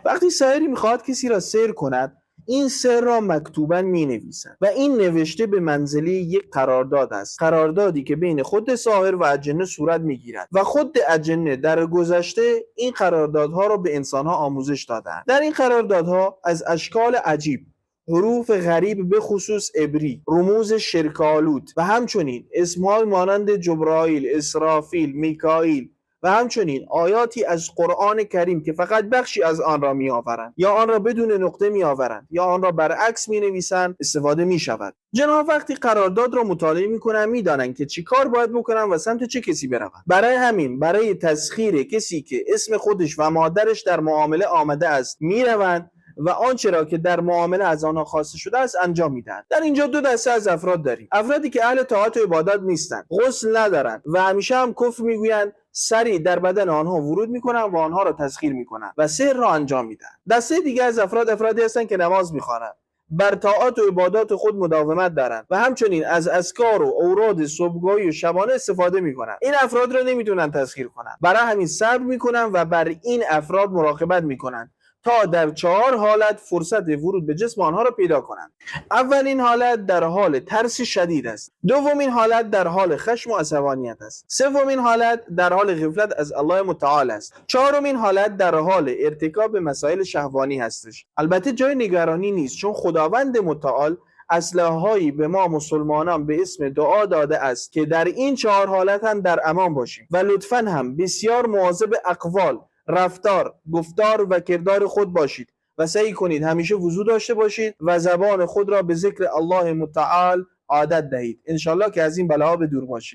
وقتی ساحری میخواهد کسی را سحر کند، این سر را مکتوباً می نویسند و این نوشته به منزله یک قرارداد است، قراردادی که بین خود ساحر و اجنه صورت می گیرد و خود اجنه در گذشته این قراردادها را به انسانها آموزش دادند. در این قراردادها از اشکال عجیب، حروف غریب به خصوص عبری، رموز شرک‌آلود و همچنین اسم‌های مانند جبرائیل، اسرافیل، میکائیل و همچنین آیاتی از قرآن کریم که فقط بخشی از آن را میآورند یا آن را بدون نقطه میآورند یا آن را برعکس مینویسند استفاده میشود. جناب وقتی قرارداد را مطالعه میکنند میدانند که چی کار باید بکنند و سمت چه کسی بروند. برای همین برای تسخیر کسی که اسم خودش و مادرش در معامله آمده است میروند و آنچه را که در معامله از آنها خواسته شده است انجام میدهند. در اینجا دو دسته از افراد داریم: افرادی که اهل طاعت و عبادت نیستند، غسل ندارند و همیشه هم کفر میگویند، سری در بدن آنها ورود میکنند و آنها را تسخیر میکنند و سحر را انجام میدهند. دسته دیگر از افرادی هستند که نماز میخوانند، بر طاعات و عبادات خود مداومت دارند و همچنین از اذکار و اوراد صبحگاهی و شبانه استفاده میکنند. این افراد را نمیتونن تسخیر کنند، برای همین صبر میکنند و بر این افراد مراقبت میکنند تا در 4 حالت فرصت ورود به جسم آنها را پیدا کنند. اولین حالت در حال ترس شدید است. دومین حالت در حال خشم و عصبانیت است. سومین حالت در حال غفلت از الله متعال است. چهارمین حالت در حال ارتکاب مسائل شهوانی هستش. البته جای نگرانی نیست، چون خداوند متعال اسلحه‌هایی به ما مسلمانان به اسم دعا داده است که در این 4 حالت هم در امان باشیم و لطفاً هم بسیار مواظب اقوال، رفتار، گفتار و کردار خود باشید و سعی کنید همیشه وضو داشته باشید و زبان خود را به ذکر الله متعال عادت دهید. انشالله که از این بلاها به دور باشید.